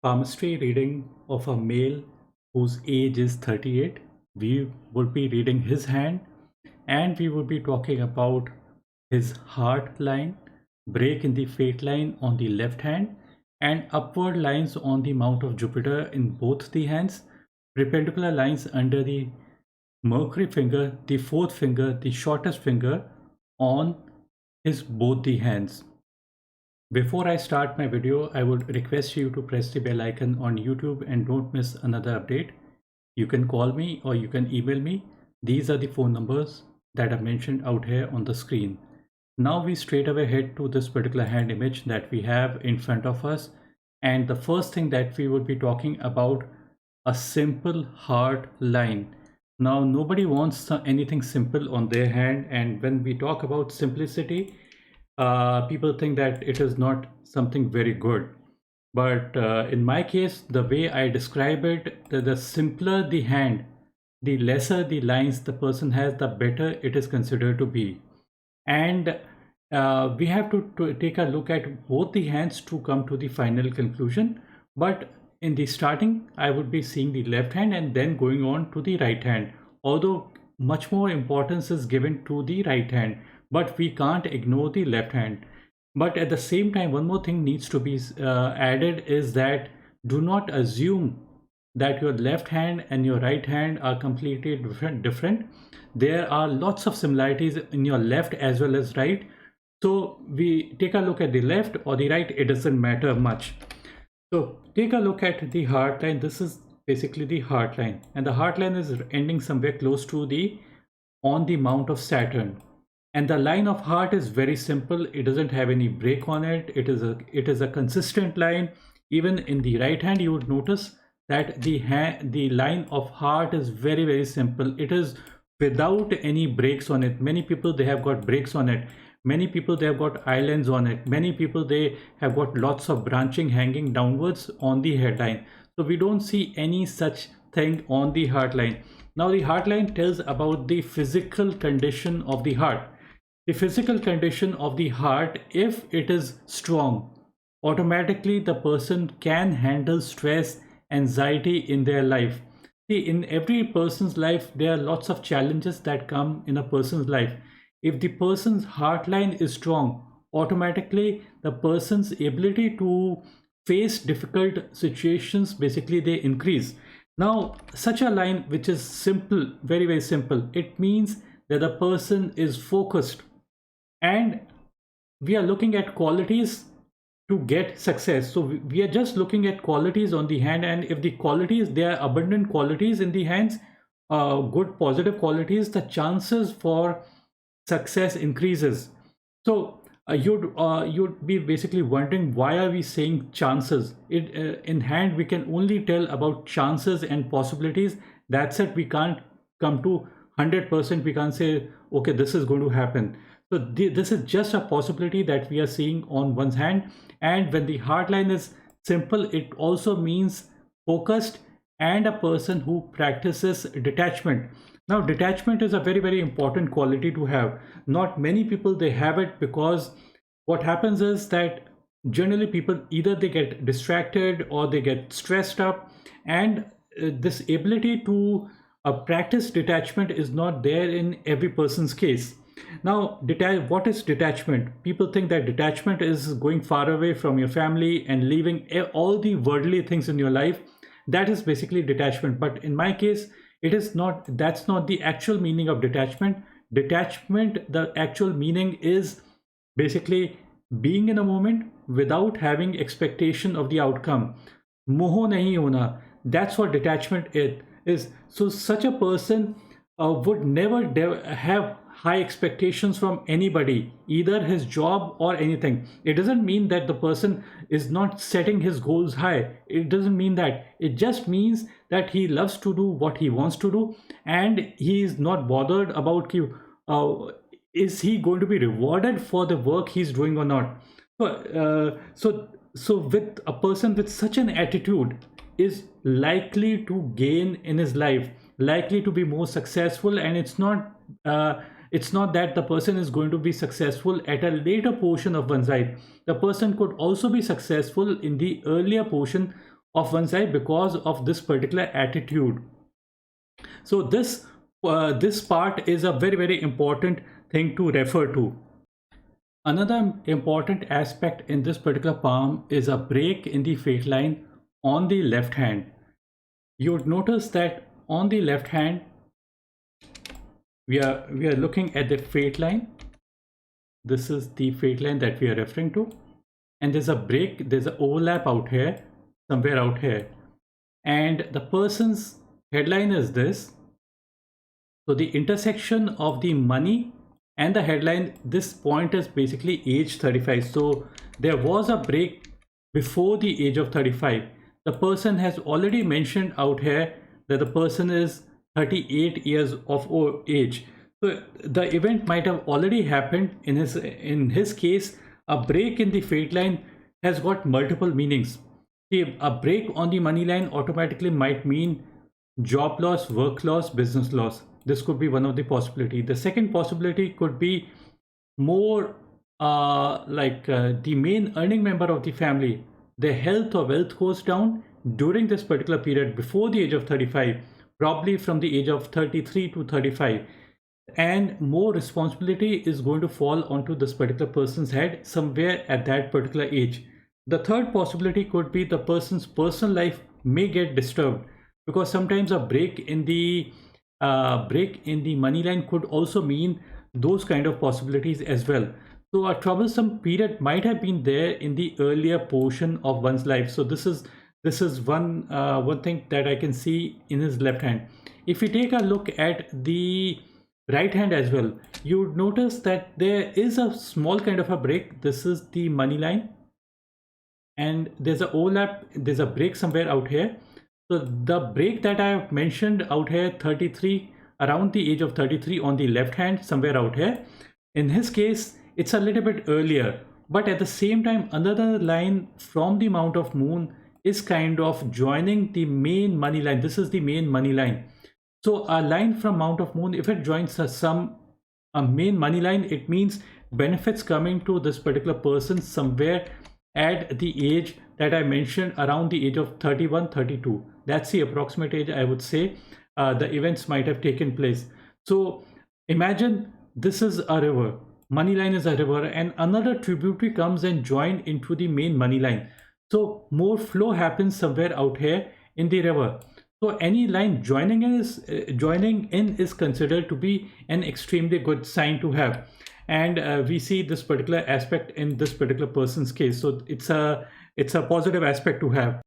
Palmistry reading of a male whose age is 38. We would be reading his hand and we would be talking about his heart line, break in the fate line on the left hand, and upward lines on the mount of Jupiter in both the hands, perpendicular lines under the Mercury finger, the fourth finger, the shortest finger on his both the hands. Before I start my video, I would request you to press the bell icon on YouTube and don't miss another update. You can call me or you can email me. These are the phone numbers that are mentioned out here on the screen. Now we straight away head to this particular hand image that we have in front of us. And the first thing that we would be talking about, a simple hard line. Now nobody wants anything simple on their hand, and when we talk about simplicity, people think that it is not something very good. But in my case, the way I describe it, the simpler the hand, the lesser the lines the person has, the better it is considered to be. And we have to take a look at both the hands to come to the final conclusion. But in the starting, I would be seeing the left hand and then going on to the right hand. Although much more importance is given to the right hand, but we can't ignore the left hand. But at the same time, one more thing needs to be added is that do not assume that your left hand and your right hand are completely different. There are lots of similarities in your left as well as right. So we take a look at the left or the right, it doesn't matter much. So take a look at the heart line. This is basically the heart line, and the heart line is ending somewhere close to the on the mount of Saturn. And the line of heart is very simple. It doesn't have any break on it. It is a consistent line. Even in the right hand, you would notice that the line of heart is very simple. It is without any breaks on it. Many people, they have got breaks on it. Many people, they have got islands on it. Many people, they have got lots of branching hanging downwards on the headline. So we don't see any such thing on the heart line. Now the heart line tells about the physical condition of the heart. The physical condition of the heart, if it is strong, automatically the person can handle stress, anxiety in their life. See, in every person's life, there are lots of challenges that come in a person's life. If the person's heart line is strong, automatically the person's ability to face difficult situations, basically they increase. Now, such a line which is simple, very simple, it means that the person is focused, and we are looking at qualities to get success. So we are just looking at qualities on the hand, and if the qualities, there are abundant qualities in the hands, good positive qualities, the chances for success increases. So you'd be basically wondering, why are we saying chances? In hand we can only tell about chances and possibilities. That's it. We can't come to 100%. We can't say, okay, this is going to happen. So this is just a possibility that we are seeing on one's hand. And when the heart line is simple, it also means focused and a person who practices detachment. Now, detachment is a very important quality to have. Not many people, they have it, because what happens is that generally people, either they get distracted or they get stressed up, and this ability to practice detachment is not there in every person's case. Now, what is detachment? People think that detachment is going far away from your family and leaving all the worldly things in your life. That is basically detachment. But in my case, it is not. That's not the actual meaning of detachment. Detachment, the actual meaning is basically being in a moment without having expectation of the outcome. Moho nahi hona. That's what detachment is. So such a person would never have high expectations from anybody, either his job or anything. It doesn't mean that the person is not setting his goals high. It doesn't mean that. It just means that he loves to do what he wants to do, and he is not bothered about is he going to be rewarded for the work he's doing or not. So with a person with such an attitude is likely to gain in his life, likely to be more successful. And it's not that the person is going to be successful at a later portion of one's life. The person could also be successful in the earlier portion of one's life because of this particular attitude. So this part is a very important thing to refer to. Another important aspect in this particular palm is a break in the fate line on the left hand. You would notice that on the left hand, we are looking at the fate line. This is the fate line that we are referring to, and there's a break, there's an overlap out here, somewhere out here, and the person's headline is this. So the intersection of the money and the headline, this point is basically age 35. So there was a break before the age of 35. The person has already mentioned out here that the person is 38 years of age. So the event might have already happened. In his case, a break in the fate line has got multiple meanings. See, a break on the money line automatically might mean job loss, work loss, business loss. This could be one of the possibility. The second possibility could be more the main earning member of the family, their health or wealth goes down during this particular period before the age of 35, probably from the age of 33 to 35, and more responsibility is going to fall onto this particular person's head somewhere at that particular age. The third possibility could be the person's personal life may get disturbed, because sometimes a break in the money line could also mean those kind of possibilities as well. So a troublesome period might have been there in the earlier portion of one's life. So this is one thing that I can see in his left hand. If we take a look at the right hand as well, you would notice that there is a small kind of a break. This is the money line, and there's a overlap, there's a break somewhere out here. So the break that I have mentioned out here, 33, around the age of 33 on the left hand, somewhere out here. In his case, it's a little bit earlier, but at the same time, another line from the Mount of Moon is kind of joining the main money line. This is the main money line. So a line from Mount of Moon, if it joins a main money line, it means benefits coming to this particular person somewhere at the age that I mentioned, around the age of 31, 32. That's the approximate age I would say the events might have taken place. So imagine this is a river, money line is a river, and another tributary comes and join into the main money line. So more flow happens somewhere out here in the river. So any line joining in is considered to be an extremely good sign to have. And we see this particular aspect in this particular person's case. So it's a positive aspect to have.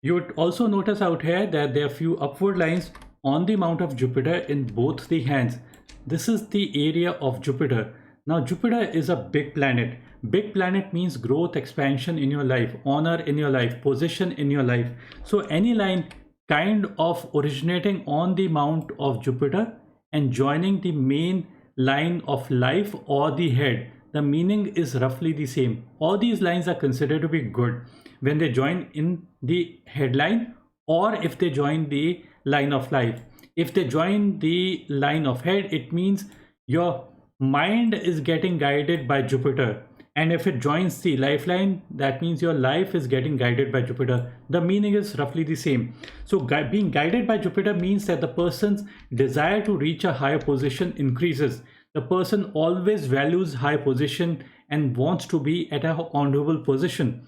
You would also notice out here that there are few upward lines on the Mount of Jupiter in both the hands. This is the area of Jupiter. Now Jupiter is a big planet. Big planet means growth, expansion in your life, honor in your life, position in your life. So any line kind of originating on the Mount of Jupiter and joining the main line of life or the head, the meaning is roughly the same. All these lines are considered to be good when they join in the headline, or if they join the line of life. If they join the line of head, it means your mind is getting guided by Jupiter. And if it joins the lifeline, that means your life is getting guided by Jupiter. The meaning is roughly the same. So being guided by Jupiter means that the person's desire to reach a higher position increases. The person always values high position and wants to be at a honorable position.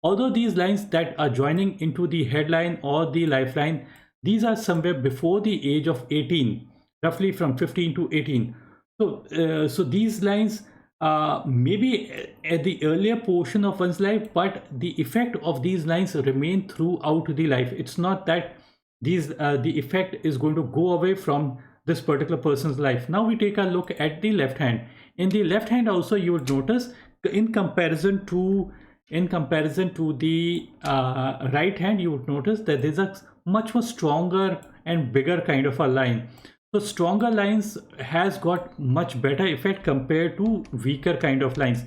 Although these lines that are joining into the headline or the lifeline, these are somewhere before the age of 18, roughly from 15 to 18. So these lines maybe at the earlier portion of one's life, but the effect of these lines remain throughout the life. It's not that the effect is going to go away from this particular person's life. Now we take a look at the left hand. In the left hand also, you would notice in comparison to the right hand, you would notice that there's a much more stronger and bigger kind of a line. So stronger lines has got much better effect compared to weaker kind of lines.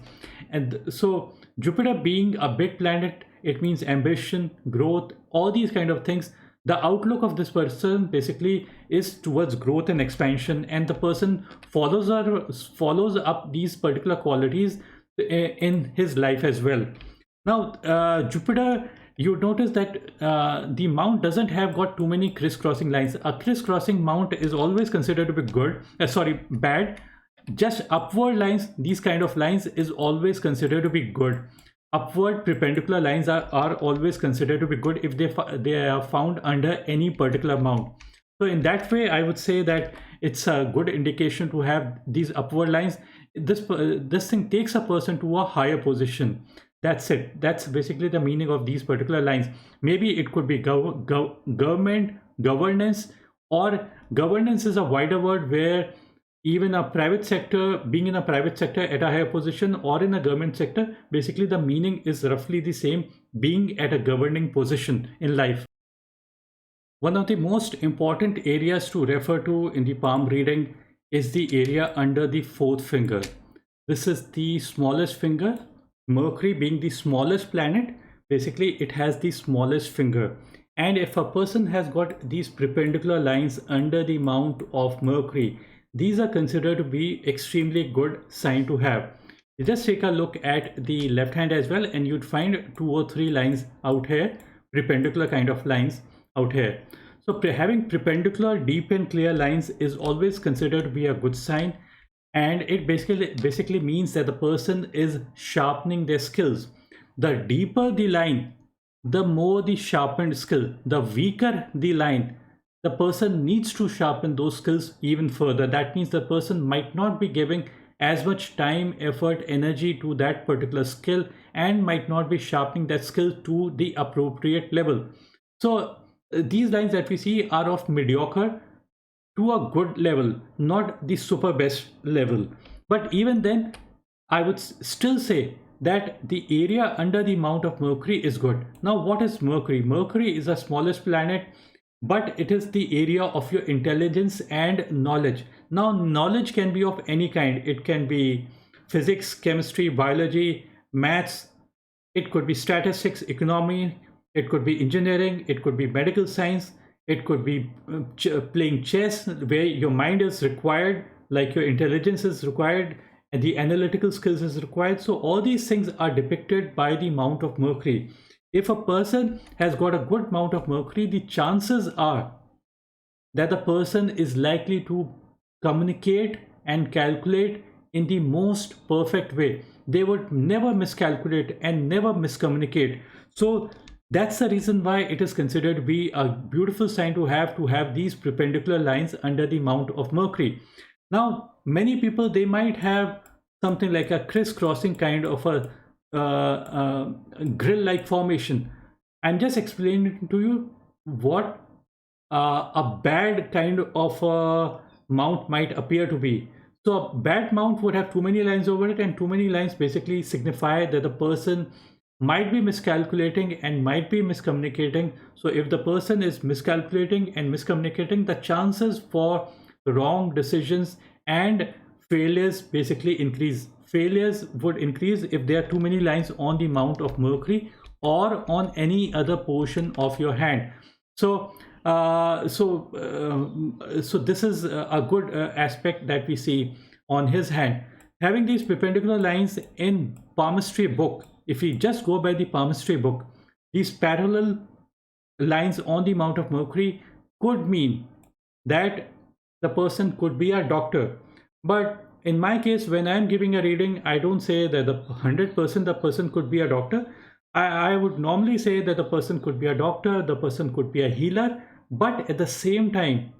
And so Jupiter being a big planet, it means ambition, growth, all these kind of things. The outlook of this person basically is towards growth and expansion, and the person follows up these particular qualities in his life as well. Now Jupiter, you notice that the mount doesn't have got too many crisscrossing lines. A crisscrossing mount is always considered to be good, sorry, bad. Just upward lines, these kind of lines is always considered to be good. Upward perpendicular lines are always considered to be good if they are found under any particular mount. So in that way, I would say that it's a good indication to have these upward lines. This thing takes a person to a higher position. That's it. That's basically the meaning of these particular lines. Maybe it could be government, governance, or governance is a wider word where even a private sector, being in a private sector at a higher position or in a government sector, basically the meaning is roughly the same, being at a governing position in life. One of the most important areas to refer to in the palm reading is the area under the fourth finger. This is the smallest finger. Mercury being the smallest planet, basically it has the smallest finger. And if a person has got these perpendicular lines under the mount of Mercury, these are considered to be extremely good sign to have. You just take a look at the left hand as well, and you'd find 2 or 3 lines out here, perpendicular kind of lines out here. So having perpendicular, deep and clear lines is always considered to be a good sign, and it basically means that the person is sharpening their skills. The deeper the line, the more the sharpened skill. The weaker the line, the person needs to sharpen those skills even further. That means the person might not be giving as much time, effort, energy to that particular skill, and might not be sharpening that skill to the appropriate level. So these lines that we see are of mediocre to a good level, not the super best level. But even then, I would still say that the area under the mount of Mercury is good. Now, what is Mercury? Mercury is the smallest planet, but it is the area of your intelligence and knowledge. Now, knowledge can be of any kind. It can be physics, chemistry, biology, maths. It could be statistics, economy. It could be engineering. It could be medical science. It could be playing chess, where your mind is required, like your intelligence is required, and the analytical skills is required. So all these things are depicted by the mount of Mercury. If a person has got a good mount of Mercury, the chances are that the person is likely to communicate and calculate in the most perfect way. They would never miscalculate and never miscommunicate. So that's the reason why it is considered to be a beautiful sign to have these perpendicular lines under the mount of Mercury. Now, many people, they might have something like a crisscrossing kind of a grill-like formation. I'm just explaining to you what a bad kind of a mount might appear to be. So a bad mount would have too many lines over it, and too many lines basically signify that the person might be miscalculating and might be miscommunicating. So if the person is miscalculating and miscommunicating, the chances for wrong decisions and failures basically increase. Failures would increase if there are too many lines on the mount of Mercury or on any other portion of your hand. So so this is a good aspect that we see on his hand. Having these perpendicular lines in palmistry book, if we just go by the palmistry book, these parallel lines on the mount of Mercury could mean that the person could be a doctor. But in my case, when I'm giving a reading, I don't say that the 100% the person could be a doctor. I would normally say that the person could be a doctor, the person could be a healer, but at the same time,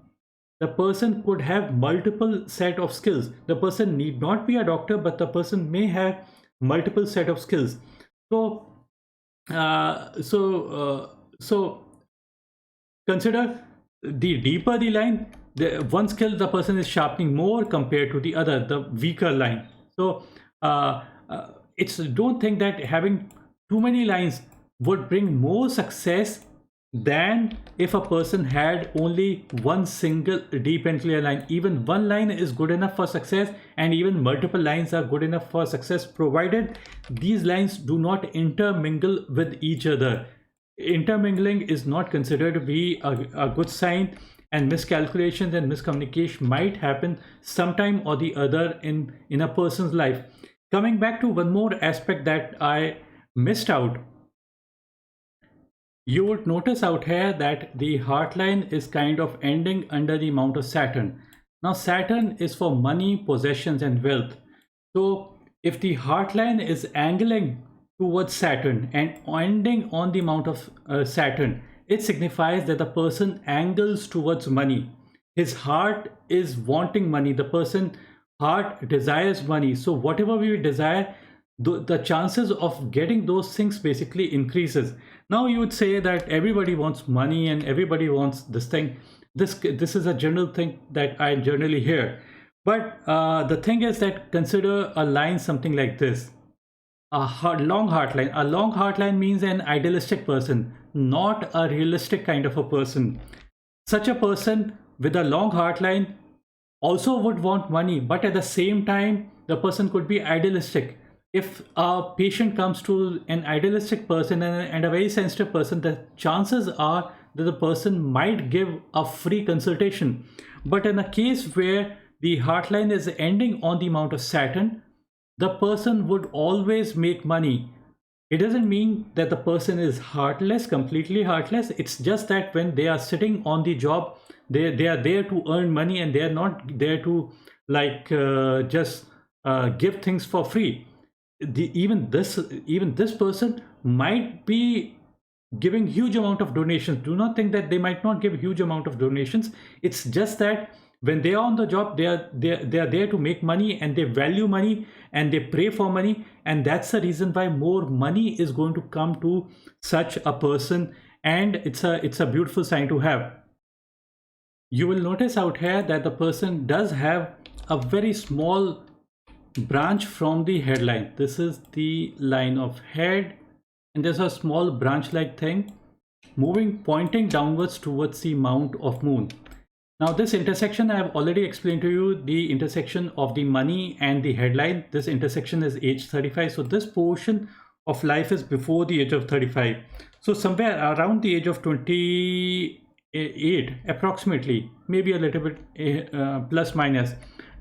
the person could have multiple set of skills. The person need not be a doctor, but the person may have multiple set of skills. So so consider, the deeper the line, the one skill the person is sharpening more compared to the other, the weaker line. So it's, don't think that having too many lines would bring more success than if a person had only one single deep and clear line. Even one line is good enough for success, and even multiple lines are good enough for success, provided these lines do not intermingle with each other. Intermingling is not considered to be a good sign, and miscalculations and miscommunication might happen sometime or the other in a person's life. Coming back to one more aspect that I missed out, You would notice out here that the heart line is kind of ending under the Mount of Saturn. Now, Saturn is for money, possessions, and wealth. So, if the heart line is angling towards Saturn and ending on the Mount of Saturn, it signifies that the person angles towards money. His heart is wanting money. The person heart desires money. So, whatever we desire, the chances of getting those things basically increases. Now you would say that everybody wants money and everybody wants this thing. This is a general thing that I generally hear. But the thing is that consider a line something like this: long heart line. A long heart line means an idealistic person, not a realistic kind of a person. Such a person with a long heart line also would want money, but at the same time the person could be idealistic. If a patient comes to an idealistic person and a very sensitive person, the chances are that the person might give a free consultation. But in a case where the heart line is ending on the Mount of Saturn, the person would always make money. It doesn't mean that the person is heartless, completely heartless. It's just that when they are sitting on the job, they are there to earn money, and they are not there to just give things for free. Even this person might be giving huge amount of donations. Do not think that they might not give huge amount of donations. It's just that when they are on the job, they are there to make money, and they value money, and they pray for money, and that's the reason why more money is going to come to such a person. And it's a beautiful sign to have. You will notice out here that the person does have a very small branch from the headline. This is the line of head, and there's a small branch like thing pointing downwards towards the mount of moon. Now this intersection, I have already explained to you the intersection of the money and the headline. This intersection is age 35. So this portion of life is before the age of 35. So somewhere around the age of 28 approximately, maybe a little bit plus minus,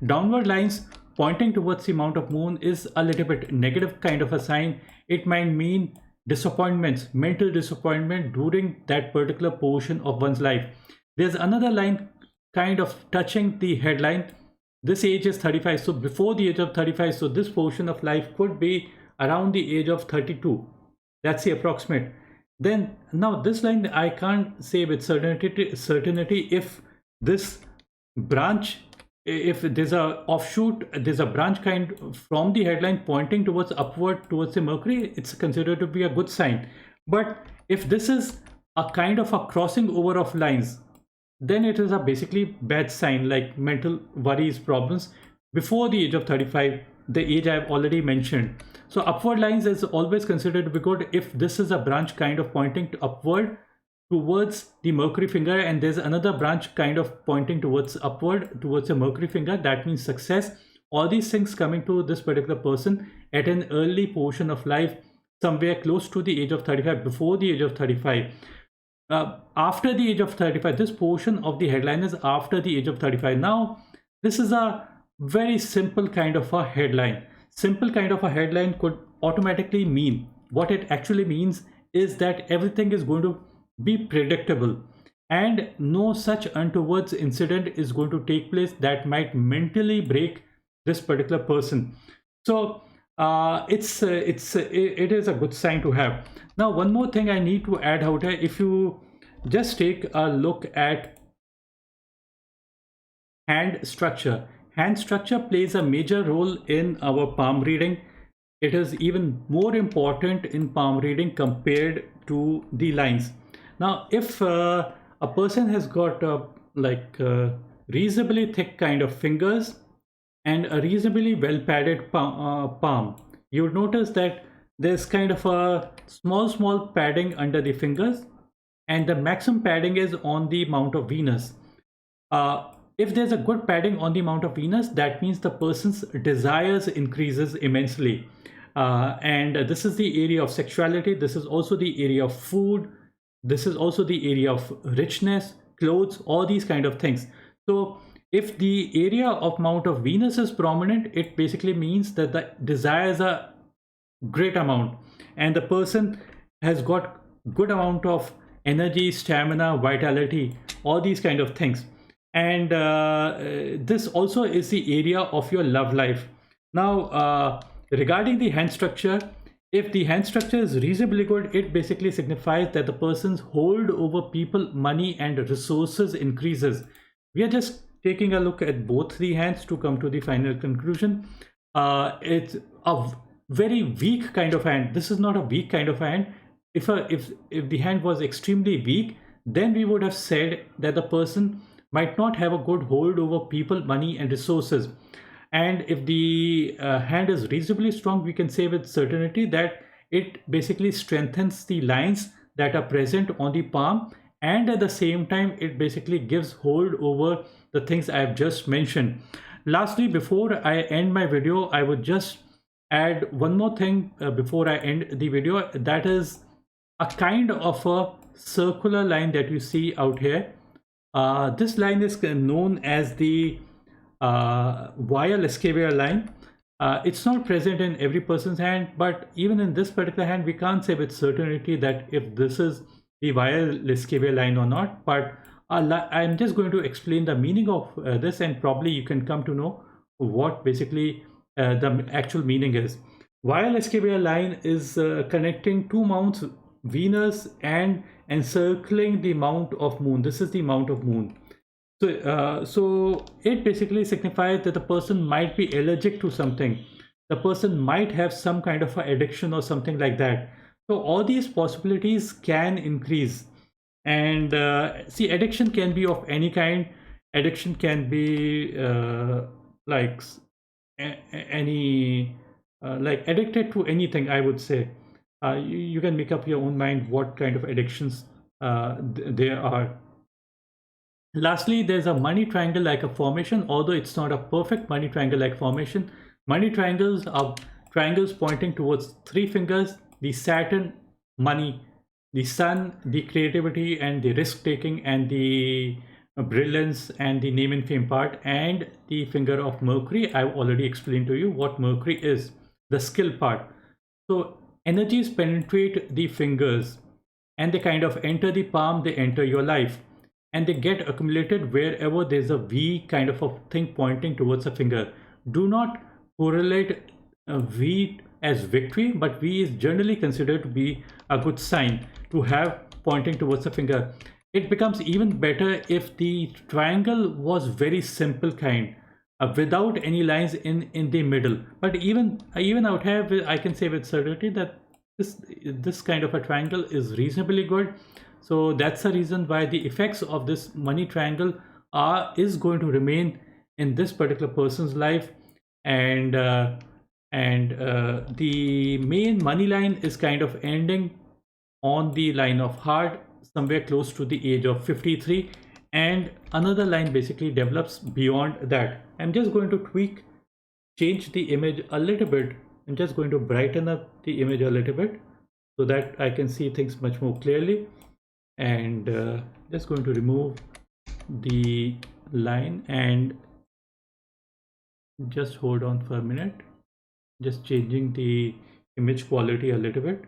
downward lines pointing towards the mount of moon is a little bit negative kind of a sign. It might mean disappointments, mental disappointment during that particular portion of one's life. There's another line kind of touching the headline. This age is 35, so before the age of 35. So this portion of life could be around the age of 32. That's the approximate. Then now this line, I can't say with certainty if this branch, if there's a offshoot, there's a branch kind from the headline pointing towards upward towards the Mercury, it's considered to be a good sign. But if this is a kind of a crossing over of lines, then it is a basically bad sign, like mental worries, problems before the age of 35, the age I've already mentioned. So upward lines is always considered to be good if this is a branch kind of pointing to upward towards the Mercury finger, and there's another branch kind of pointing towards upward towards the Mercury finger. That means success. All these things coming to this particular person at an early portion of life, somewhere close to the age of 35, before the age of 35. After the age of 35, this portion of the headline is after the age of 35. Now this is a very simple kind of a headline. Simple kind of a headline could automatically mean, what it actually means is that everything is going to be predictable, and no such untoward incident is going to take place that might mentally break this particular person. So it is a good sign to have. Now one more thing I need to add out here: if you just take a look at hand structure, hand structure plays a major role in our palm reading. It is even more important in palm reading compared to the lines. Now if a person has got reasonably thick kind of fingers and a reasonably well padded palm, you would notice that there's kind of a small padding under the fingers, and the maximum padding is on the mount of Venus. If there's a good padding on the mount of Venus, that means the person's desires increases immensely, and this is the area of sexuality. This is also the area of food. This is also the area of richness, clothes, all these kind of things. So if the area of mount of Venus is prominent, it basically means that the desires are great amount, and the person has got good amount of energy, stamina, vitality, all these kind of things. And this also is the area of your love life. Now, regarding the hand structure, if the hand structure is reasonably good, it basically signifies that the person's hold over people, money, and resources increases. We are just taking a look at both the hands to come to the final conclusion. It's a very weak kind of hand. This is not a weak kind of hand. If the hand was extremely weak, then we would have said that the person might not have a good hold over people, money, and resources. And if the hand is reasonably strong, we can say with certainty that it basically strengthens the lines that are present on the palm, and at the same time it basically gives hold over the things I have just mentioned. Lastly, before I end my video, I would just add one more thing before I end the video. That is a kind of a circular line that you see out here. This line is known as the Weil-Escavier line. It's not present in every person's hand, but even in this particular hand, we can't say with certainty that if this is the Weil-Escavier line or not. But I'm just going to explain the meaning of this, and probably you can come to know what basically the actual meaning is. Weil-Escavier line is connecting two mounts, Venus, and encircling the mount of Moon. This is the mount of Moon. So it basically signifies that the person might be allergic to something. The person might have some kind of addiction or something like that. So all these possibilities can increase. And see, addiction can be of any kind. Addiction can be like any like addicted to anything, I would say. You can make up your own mind what kind of addictions there are. Lastly, there's a money triangle like a formation, although it's not a perfect money triangle like formation. Money triangles are triangles pointing towards three fingers: the Saturn, money; the Sun, the creativity and the risk taking and the brilliance and the name and fame part; and the finger of Mercury. I've already explained to you what Mercury is, the skill part. So energies penetrate the fingers and they kind of enter the palm, they enter your life, and they get accumulated wherever there's a V kind of a thing pointing towards a finger. Do not correlate V as victory, but V is generally considered to be a good sign to have pointing towards the finger. It becomes even better if the triangle was very simple kind, without any lines in the middle. But even out here, I can say with certainty that this kind of a triangle is reasonably good. So that's the reason why the effects of this money triangle is going to remain in this particular person's life. And the main money line is kind of ending on the line of heart somewhere close to the age of 53, and another line basically develops beyond that. I'm just going to change the image a little bit. I'm just going to brighten up the image a little bit so that I can see things much more clearly. And just going to remove the line and just hold on for a minute, just changing the image quality a little bit.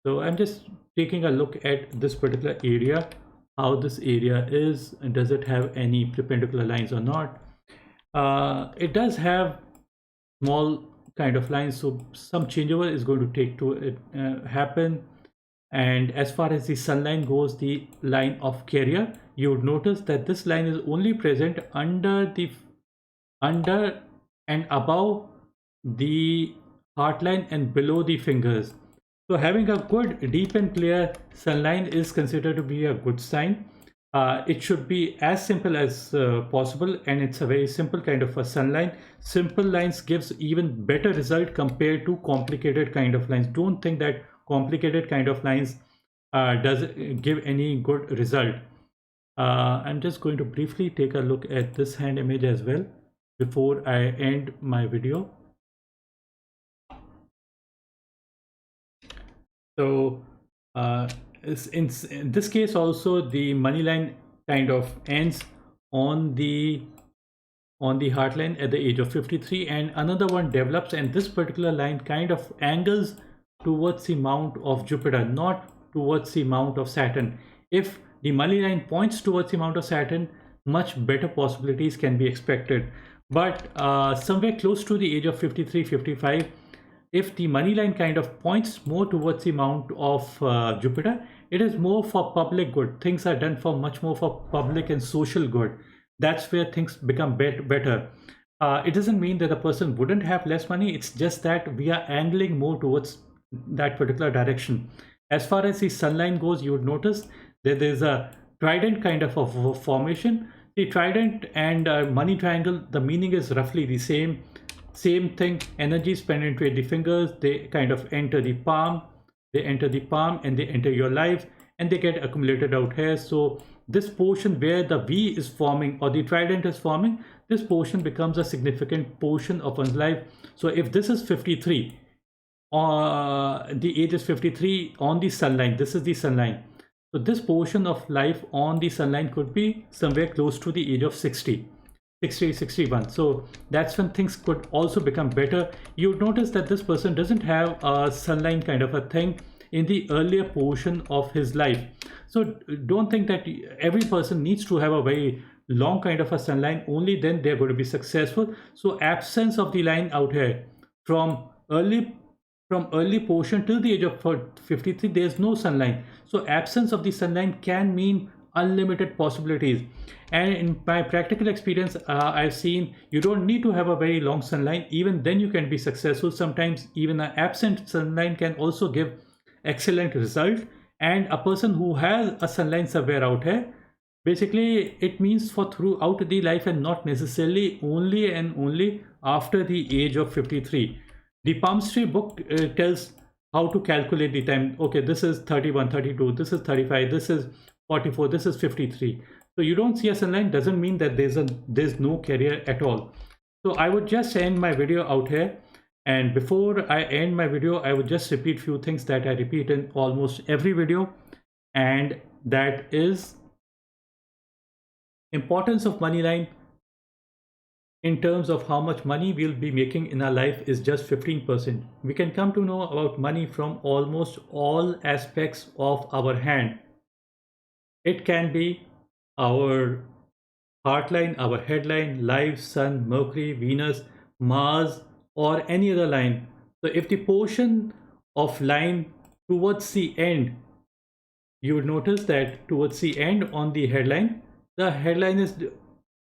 So I'm just taking a look at this particular area, how this area is, and does it have any perpendicular lines or not. It does have small kind of lines, so some changeover is going to take to happen. And as far as the sun line goes, the line of carrier, you would notice that this line is only present under and above the heart line and below the fingers. So having a good deep and clear sun line is considered to be a good sign. It should be as simple as possible, and it's a very simple kind of a sun line. Simple lines gives even better result compared to complicated kind of lines. Don't think that complicated kind of lines does give any good result. I'm just going to briefly take a look at this hand image as well before I end my video. So in this case also, the money line kind of ends on the heart line at the age of 53, and another one develops, and this particular line kind of angles towards the mount of Jupiter, not towards the mount of Saturn. If the money line points towards the mount of Saturn, much better possibilities can be expected. But somewhere close to the age of 53, 55, if the money line kind of points more towards the mount of Jupiter, it is more for public good. Things are done for much more for public and social good. That's where things become better. It doesn't mean that the person wouldn't have less money. It's just that we are angling more towards that particular direction. As far as the sun line goes, you would notice that there's a trident kind of a formation. The trident and money triangle, the meaning is roughly the same thing. Energies penetrate the fingers, they kind of enter the palm, and they enter your life, and they get accumulated out here. So this portion where the V is forming or the trident is forming, this portion becomes a significant portion of one's life. So if this is 53, the age is 53 on the sun line, this is the sun line. So this portion of life on the sun line could be somewhere close to the age of 60, 61. So that's when things could also become better. You would notice that this person doesn't have a sun line kind of a thing in the earlier portion of his life. So don't think that every person needs to have a very long kind of a sun line, only then they're going to be successful. So absence of the line out here from early portion till the age of 53, there's no sunlight. So absence of the sunlight can mean unlimited possibilities. And in my practical experience, I've seen you don't need to have a very long sunlight. Even then you can be successful. Sometimes even an absent sunlight can also give excellent result. And a person who has a sunlight somewhere out here, basically it means for throughout the life and not necessarily only and only after the age of 53. The Palmistry book tells how to calculate the time. Okay, this is 31, 32, this is 35, this is 44, this is 53. So you don't see a sunlight doesn't mean that there's no career at all. So I would just end my video out here. And before I end my video, I would just repeat few things that I repeat in almost every video. And that is importance of money line in terms of how much money we'll be making in our life is just 15%. We can come to know about money from almost all aspects of our hand. It can be our heart line, our headline, life, sun, Mercury, Venus, Mars, or any other line. So if the portion of line towards the end, you would notice that towards the end on the headline is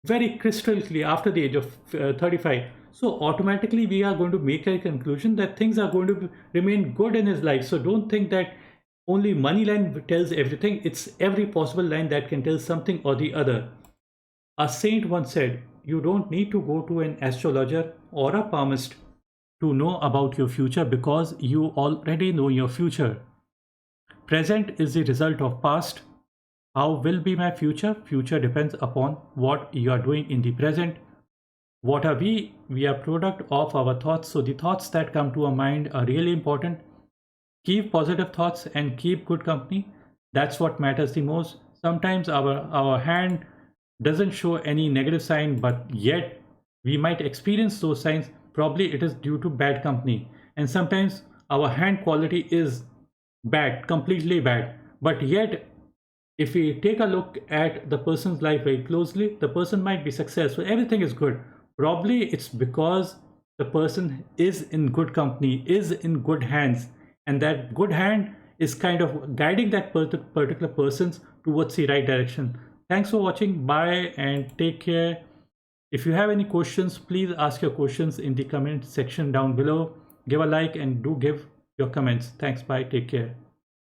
very crystal clear after the age of 35. So automatically we are going to make a conclusion that things are going to remain good in his life. So don't think that only money line tells everything. It's every possible line that can tell something or the other. A saint once said, you don't need to go to an astrologer or a palmist to know about your future because you already know your future. Present is the result of past. How will be my future? Future depends upon what you are doing in the present. What are we? We are product of our thoughts. So the thoughts that come to our mind are really important. Keep positive thoughts and keep good company. That's what matters the most. Sometimes our hand doesn't show any negative sign, but yet we might experience those signs. Probably it is due to bad company. And sometimes our hand quality is bad, completely bad. But yet, if we take a look at the person's life very closely, the person might be successful. Everything is good. Probably it's because the person is in good company, is in good hands. And that good hand is kind of guiding that particular person towards the right direction. Thanks for watching. Bye and take care. If you have any questions, please ask your questions in the comment section down below. Give a like and do give your comments. Thanks. Bye. Take care.